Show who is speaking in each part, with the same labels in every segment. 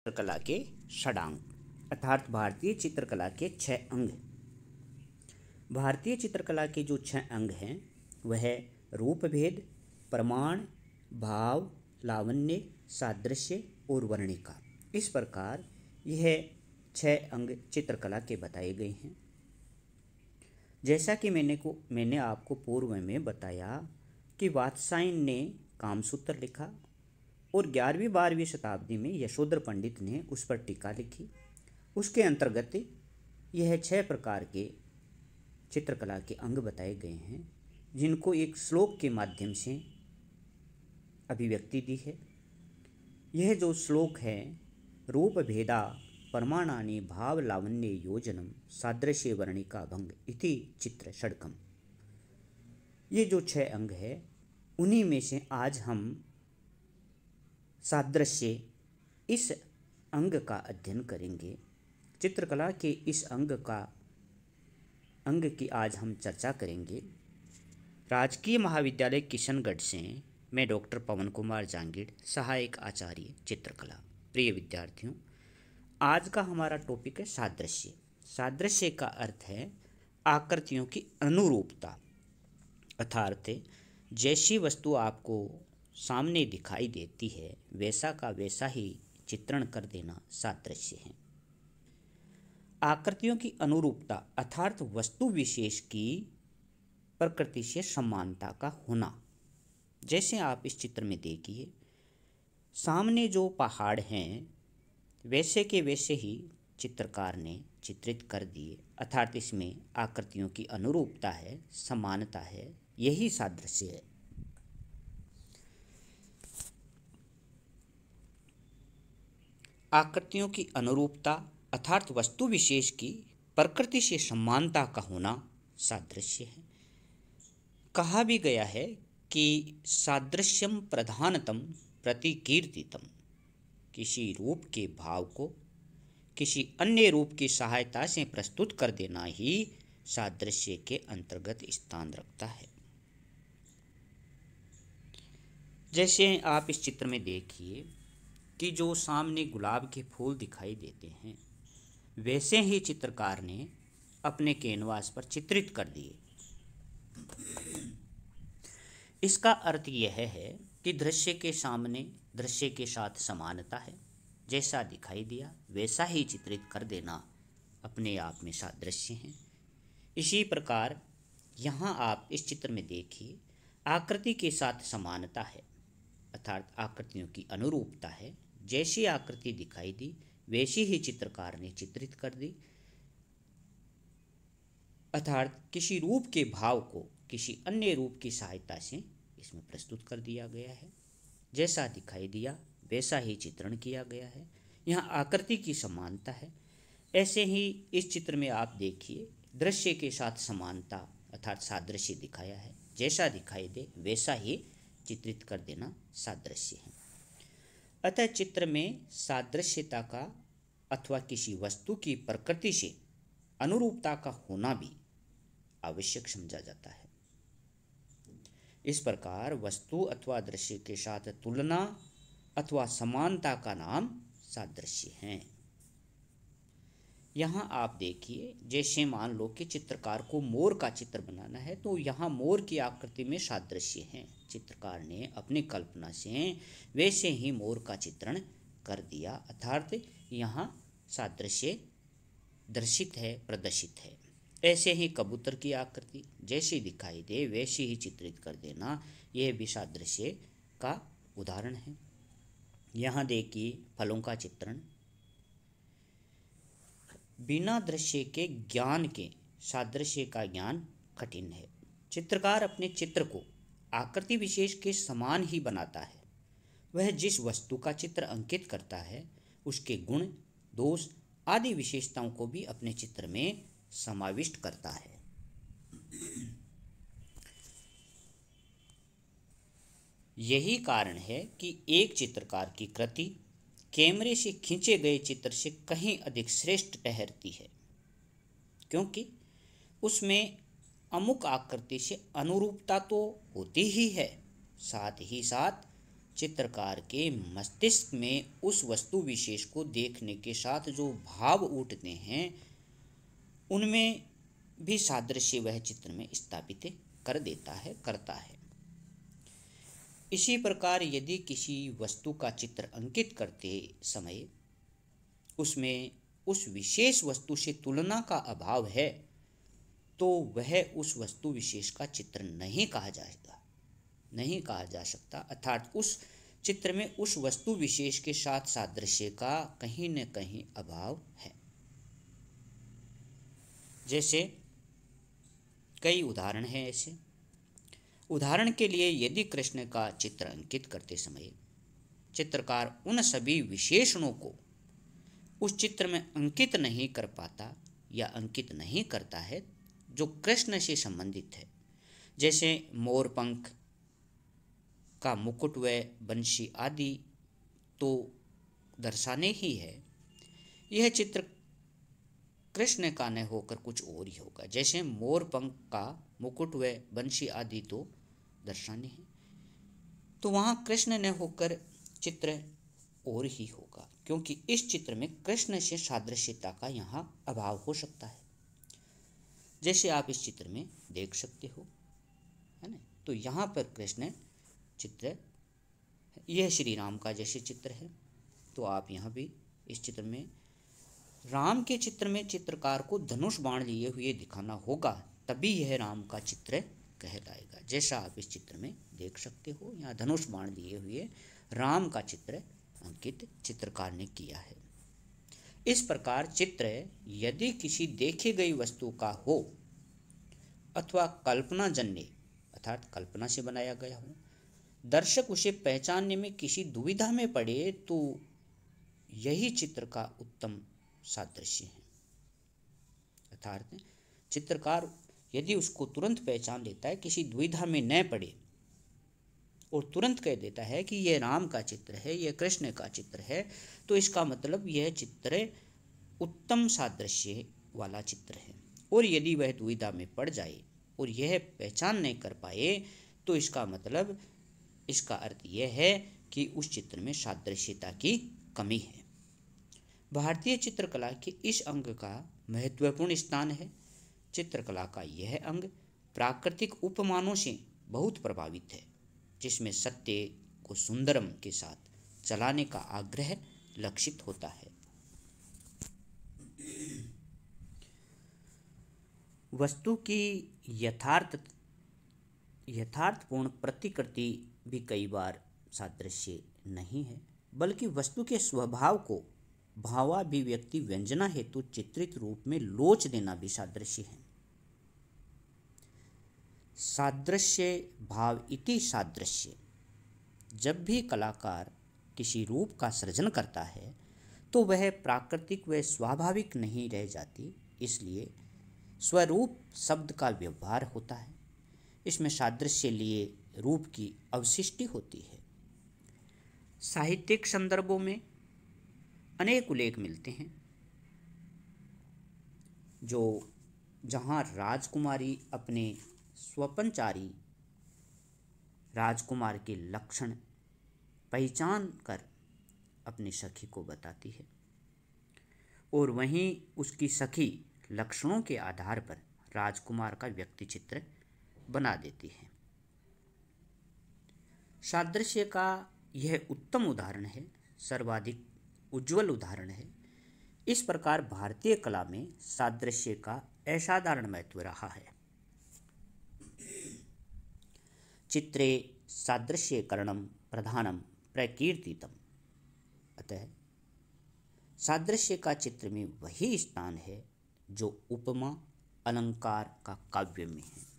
Speaker 1: चित्रकला के षडांग अर्थात भारतीय चित्रकला के 6 अंग। भारतीय चित्रकला के जो 6 अंग हैं वह रूप भेद, प्रमाण, भाव, लावण्य, सादृश्य और वर्णिका। इस प्रकार यह 6 अंग चित्रकला के बताए गए हैं। जैसा कि मैंने आपको पूर्व में बताया कि वात्स्यायन ने कामसूत्र लिखा और 11वीं-12वीं शताब्दी में यशोधर पंडित ने उस पर टीका लिखी। उसके अंतर्गत यह 6 प्रकार के चित्रकला के अंग बताए गए हैं, जिनको एक श्लोक के माध्यम से अभिव्यक्ति दी है। यह जो श्लोक है, रूप भेदा प्रमाणानि भाव लावण्य योजनम सादृश्य वर्णिका भंग इति चित्र षडकम। ये जो 6 अंग है, उन्हीं में से आज हम सादृश्य इस अंग का अध्ययन करेंगे। चित्रकला के इस अंग की आज हम चर्चा करेंगे। राजकीय महाविद्यालय किशनगढ़ से मैं डॉक्टर पवन कुमार जांगीड़, सहायक आचार्य चित्रकला। प्रिय विद्यार्थियों, आज का हमारा टॉपिक है सादृश्य। सादृश्य का अर्थ है आकृतियों की अनुरूपता, अर्थात जैसी वस्तु आपको सामने दिखाई देती है वैसा का वैसा ही चित्रण कर देना सादृश्य है। आकृतियों की अनुरूपता अर्थात वस्तु विशेष की प्रकृति से समानता का होना। जैसे आप इस चित्र में देखिए, सामने जो पहाड़ हैं वैसे के वैसे ही चित्रकार ने चित्रित कर दिए, अर्थात इसमें आकृतियों की अनुरूपता है, समानता है, यही सादृश्य है। आकृतियों की अनुरूपता अर्थात वस्तु विशेष की प्रकृति से समानता का होना सादृश्य है। कहा भी गया है कि सादृश्यम प्रधानतम प्रतिकीर्तितम। किसी रूप के भाव को किसी अन्य रूप की सहायता से प्रस्तुत कर देना ही सादृश्य के अंतर्गत स्थान रखता है। जैसे आप इस चित्र में देखिए कि जो सामने गुलाब के फूल दिखाई देते हैं वैसे ही चित्रकार ने अपने कैनवास पर चित्रित कर दिए। इसका अर्थ यह है कि दृश्य के सामने दृश्य के साथ समानता है, जैसा दिखाई दिया वैसा ही चित्रित कर देना अपने आप में सादृश्य है। इसी प्रकार यहाँ आप इस चित्र में देखिए, आकृति के साथ समानता है अर्थात आकृतियों की अनुरूपता है। जैसी आकृति दिखाई दी वैसी ही चित्रकार ने चित्रित कर दी, अर्थात किसी रूप के भाव को किसी अन्य रूप की सहायता से इसमें प्रस्तुत कर दिया गया है। जैसा दिखाई दिया वैसा ही चित्रण किया गया है। यहाँ आकृति की समानता है। ऐसे ही इस चित्र में आप देखिए, दृश्य के साथ समानता अर्थात सादृश्य दिखाया है। जैसा दिखाई दे वैसा ही चित्रित कर देना सादृश्य है। अतः चित्र में सादृश्यता का अथवा किसी वस्तु की प्रकृति से अनुरूपता का होना भी आवश्यक समझा जाता है। इस प्रकार वस्तु अथवा दृश्य के साथ तुलना अथवा समानता का नाम सादृश्य है। यहाँ आप देखिए, जैसे मान लो कि चित्रकार को मोर का चित्र बनाना है तो यहाँ मोर की आकृति में सादृश्य है। चित्रकार ने अपनी कल्पना से वैसे ही मोर का चित्रण कर दिया, अर्थात यहाँ सादृश्य दर्शित है, प्रदर्शित है। ऐसे ही कबूतर की आकृति जैसी दिखाई दे वैसी ही चित्रित कर देना, यह भी सादृश्य का उदाहरण है। यहाँ देखिए फलों का चित्रण। बिना दृश्य के ज्ञान के सादृश्य का ज्ञान कठिन है। चित्रकार अपने चित्र को आकृति विशेष के समान ही बनाता है। वह जिस वस्तु का चित्र अंकित करता है उसके गुण, दोष आदि विशेषताओं को भी अपने चित्र में समाविष्ट करता है। यही कारण है कि एक चित्रकार की कृति कैमरे से खींचे गए चित्र से कहीं अधिक श्रेष्ठ ठहरती है, क्योंकि उसमें अमुक आकृति से अनुरूपता तो होती ही है, साथ ही साथ चित्रकार के मस्तिष्क में उस वस्तु विशेष को देखने के साथ जो भाव उठते हैं, उनमें भी सादृश्य वह चित्र में स्थापित कर देता है, करता है। इसी प्रकार यदि किसी वस्तु का चित्र अंकित करते समय उसमें उस विशेष वस्तु से तुलना का अभाव है, तो वह उस वस्तु विशेष का चित्र नहीं कहा जा सकता, अर्थात उस चित्र में उस वस्तु विशेष के साथ सादृश्य का कहीं न कहीं अभाव है। जैसे कई उदाहरण हैं ऐसे। उदाहरण के लिए यदि कृष्ण का चित्र अंकित करते समय चित्रकार उन सभी विशेषणों को उस चित्र में अंकित नहीं कर पाता या अंकित नहीं करता है जो कृष्ण से संबंधित है, जैसे मोर पंख का मुकुट व बंशी आदि तो दर्शाने ही है, यह चित्र कृष्ण का न होकर कुछ और ही होगा। जैसे मोर पंख का मुकुट व बंशी आदि तो दर्शाने हैं, तो वहाँ कृष्ण न होकर चित्र और ही होगा, क्योंकि इस चित्र में कृष्ण से सादृश्यता का यहाँ अभाव हो सकता है। जैसे आप इस चित्र में देख सकते हो, है ना, तो यहाँ पर कृष्ण चित्र, यह श्री राम का जैसे चित्र है, तो आप यहाँ भी इस चित्र में राम के चित्र में चित्रकार को धनुष बाण लिए हुए दिखाना होगा, तभी यह राम का चित्र कहलाएगा। जैसा आप इस चित्र में देख सकते हो, यहाँ धनुष बाण लिए हुए राम का चित्र अंकित चित्रकार ने किया है। इस प्रकार चित्र यदि किसी देखी गई वस्तु का हो अथवा कल्पनाजन्य अर्थात कल्पना से बनाया गया हो, दर्शक उसे पहचानने में किसी दुविधा में पड़े, तो यही चित्र का उत्तम सादृश्य है। अर्थात चित्रकार यदि उसको तुरंत पहचान लेता है, किसी दुविधा में न पड़े और तुरंत कह देता है कि यह राम का चित्र है, यह कृष्ण का चित्र है, तो इसका मतलब यह चित्र उत्तम सादृश्य वाला चित्र है। और यदि वह दुविधा में पड़ जाए और यह पहचान नहीं कर पाए, तो इसका मतलब, इसका अर्थ यह है कि उस चित्र में सादृश्यता की कमी है। भारतीय चित्रकला के इस अंग का महत्वपूर्ण स्थान है। चित्रकला का यह अंग प्राकृतिक उपमानों से बहुत प्रभावित है, जिसमें सत्य को सुंदरम के साथ चलाने का आग्रह लक्षित होता है। वस्तु की यथार्थपूर्ण प्रतिकृति भी कई बार सादृश्य नहीं है, बल्कि वस्तु के स्वभाव को भावाभिव्यक्ति व्यंजना हेतु चित्रित रूप में लोच देना भी सादृश्य है। सादृश्य भाव इति सादृश्य। जब भी कलाकार किसी रूप का सृजन करता है तो वह प्राकृतिक व स्वाभाविक नहीं रह जाती, इसलिए स्वरूप शब्द का व्यवहार होता है। इसमें सादृश्य लिए रूप की अवशिष्टि होती है। साहित्यिक संदर्भों में अनेक उल्लेख मिलते हैं जहाँ राजकुमारी अपने स्वपनचारी राजकुमार के लक्षण पहचान कर अपनी सखी को बताती है, और वहीं उसकी सखी लक्षणों के आधार पर राजकुमार का व्यक्ति चित्र बना देती है। सादृश्य का यह उत्तम उदाहरण है, सर्वाधिक उज्जवल उदाहरण है। इस प्रकार भारतीय कला में सादृश्य का असाधारण महत्व रहा है। चित्रे सादृश्यकरणं प्रधानम प्रकीर्तितम। अतः सादृश्य का चित्र में वही स्थान है जो उपमा अलंकार का काव्य में है।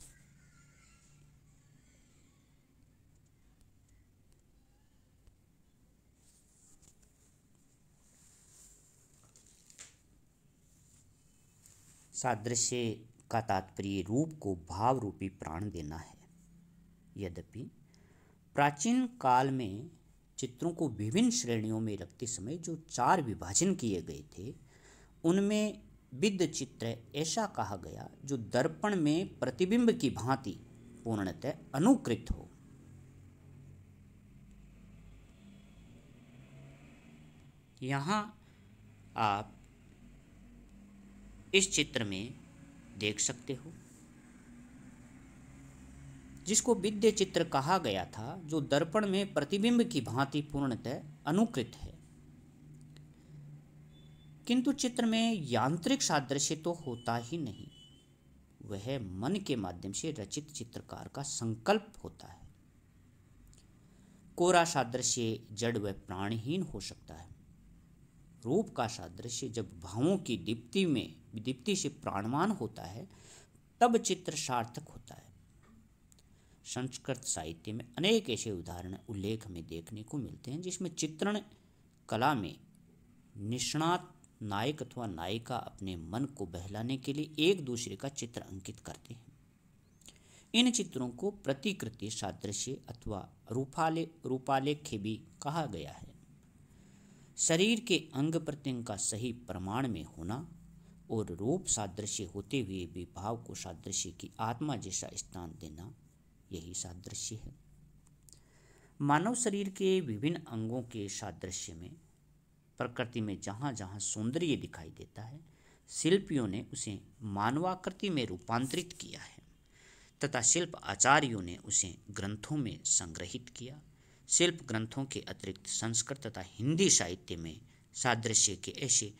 Speaker 1: सादृश्य का तात्पर्य रूप को भाव रूपी प्राण देना है। यद्यपि प्राचीन काल में चित्रों को विभिन्न श्रेणियों में रखते समय जो 4 विभाजन किए गए थे, उनमें विद्ध चित्र ऐसा कहा गया जो दर्पण में प्रतिबिंब की भांति पूर्णतः अनुकृत हो। यहाँ आप इस चित्र में देख सकते हो, जिसको विद्य चित्र कहा गया था, जो दर्पण में प्रतिबिंब की भांति पूर्णतः अनुकृत है, किंतु चित्र में यांत्रिक सादृश्य तो होता ही नहीं, वह मन के माध्यम से रचित चित्रकार का संकल्प होता है। कोरा सादृश्य जड़ व प्राणहीन हो सकता है। रूप का सादृश्य जब भावों की दीप्ति से प्राणवान होता है, तब चित्र सार्थक होता है। संस्कृत साहित्य में अनेक ऐसे उदाहरण उल्लेख में देखने को मिलते हैं, जिसमें चित्रण कला में निष्णात नायक अथवा नायिका अपने मन को बहलाने के लिए एक दूसरे का चित्र अंकित करते हैं। इन चित्रों को प्रतिकृति सादृश्य अथवा रूपालेख्य भी कहा गया है। शरीर के अंग प्रत्यंग का सही प्रमाण में होना और रूप सादृश्य होते हुए भी भाव को सादृश्य की आत्मा जैसा स्थान देना, यही सादृश्य है। मानव शरीर के विभिन्न अंगों के सादृश्य में प्रकृति में जहाँ जहाँ सौंदर्य दिखाई देता है, शिल्पियों ने उसे मानवाकृति में रूपांतरित किया है तथा शिल्प आचार्यों ने उसे ग्रंथों में संग्रहित किया। शिल्प ग्रंथों के अतिरिक्त संस्कृत तथा हिंदी साहित्य में सादृश्य के ऐसे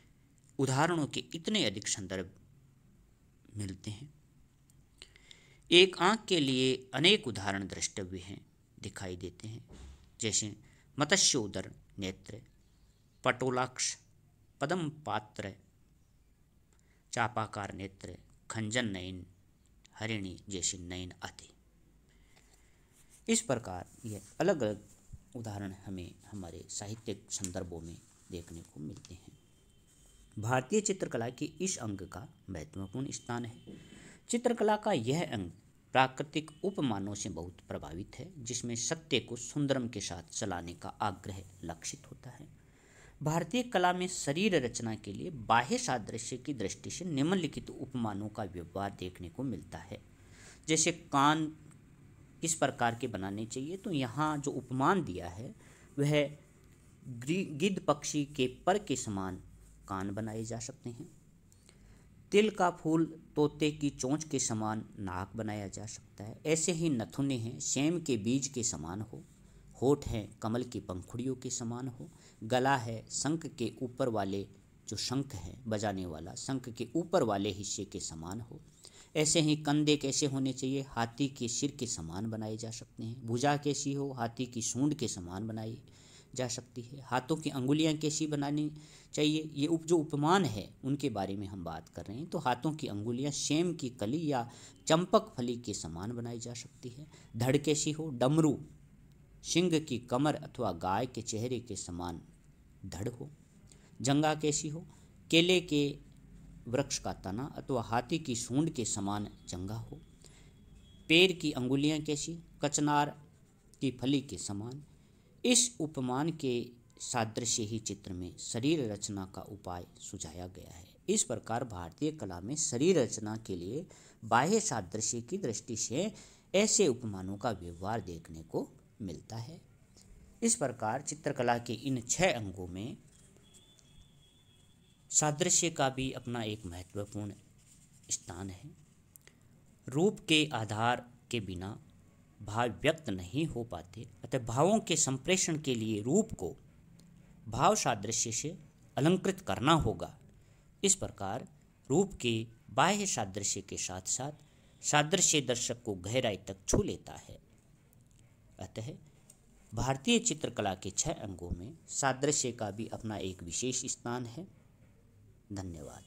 Speaker 1: उदाहरणों के इतने अधिक संदर्भ मिलते हैं। एक आंख के लिए अनेक उदाहरण द्रष्टव्य हैं, दिखाई देते हैं, जैसे मत्स्योदर नेत्र, पटोलाक्ष, पदम पात्र, चापाकार नेत्र, खंजन नयन, हरिणी जैसे नयन आदि। इस प्रकार यह अलग अलग उदाहरण हमें हमारे साहित्यिक संदर्भों में देखने को मिलते हैं। भारतीय चित्रकला के इस अंग का महत्वपूर्ण स्थान है। चित्रकला का यह अंग प्राकृतिक उपमानों से बहुत प्रभावित है, जिसमें सत्य को सुंदरम के साथ चलाने का आग्रह लक्षित होता है। भारतीय कला में शरीर रचना के लिए बाह्य सादृश्य की दृष्टि से निम्नलिखित उपमानों का व्यवहार देखने को मिलता है। जैसे कान किस प्रकार के बनाने चाहिए, तो यहाँ जो उपमान दिया है वह गिद्ध पक्षी के पर के समान कान बनाए जा सकते हैं। तिल का फूल तोते की चोंच के समान नाक बनाया जा सकता है। ऐसे ही नथुने हैं सेम के बीज के समान हो, होठ हैं कमल की पंखुड़ियों के समान हो, गला है शंख के ऊपर वाले, जो शंख है बजाने वाला, शंख के ऊपर वाले हिस्से के समान हो। ऐसे ही कंधे कैसे होने चाहिए, हाथी के सिर के समान बनाए जा सकते हैं। भुजा कैसी हो, हाथी की सूंड के समान बनाई जा सकती है। हाथों की अंगुलियां कैसी बनानी चाहिए, ये जो उपमान है उनके बारे में हम बात कर रहे हैं। तो हाथों की अंगुलियां सेम की कली या चंपक फली के समान बनाई जा सकती है। धड़ कैसी हो, डमरू सिंह की कमर अथवा गाय के चेहरे के समान धड़ हो। जंगा कैसी हो, केले के वृक्ष का तना अथवा हाथी की सूंड के समान जंगा हो। पैर की अंगुलियां कैसी, कचनार की फली के समान। इस उपमान के सादृश्य ही चित्र में शरीर रचना का उपाय सुझाया गया है। इस प्रकार भारतीय कला में शरीर रचना के लिए बाह्य सादृश्य की दृष्टि से ऐसे उपमानों का व्यवहार देखने को मिलता है। इस प्रकार चित्रकला के इन 6 अंगों में सादृश्य का भी अपना एक महत्वपूर्ण स्थान है। रूप के आधार के बिना भाव व्यक्त नहीं हो पाते, अतः भावों के संप्रेषण के लिए रूप को भाव सादृश्य से अलंकृत करना होगा। इस प्रकार रूप के बाह्य सादृश्य के साथ साथ सादृश्य दर्शक को गहराई तक छू लेता है। अतः भारतीय चित्रकला के 6 अंगों में सादृश्य का भी अपना एक विशेष स्थान है। धन्यवाद।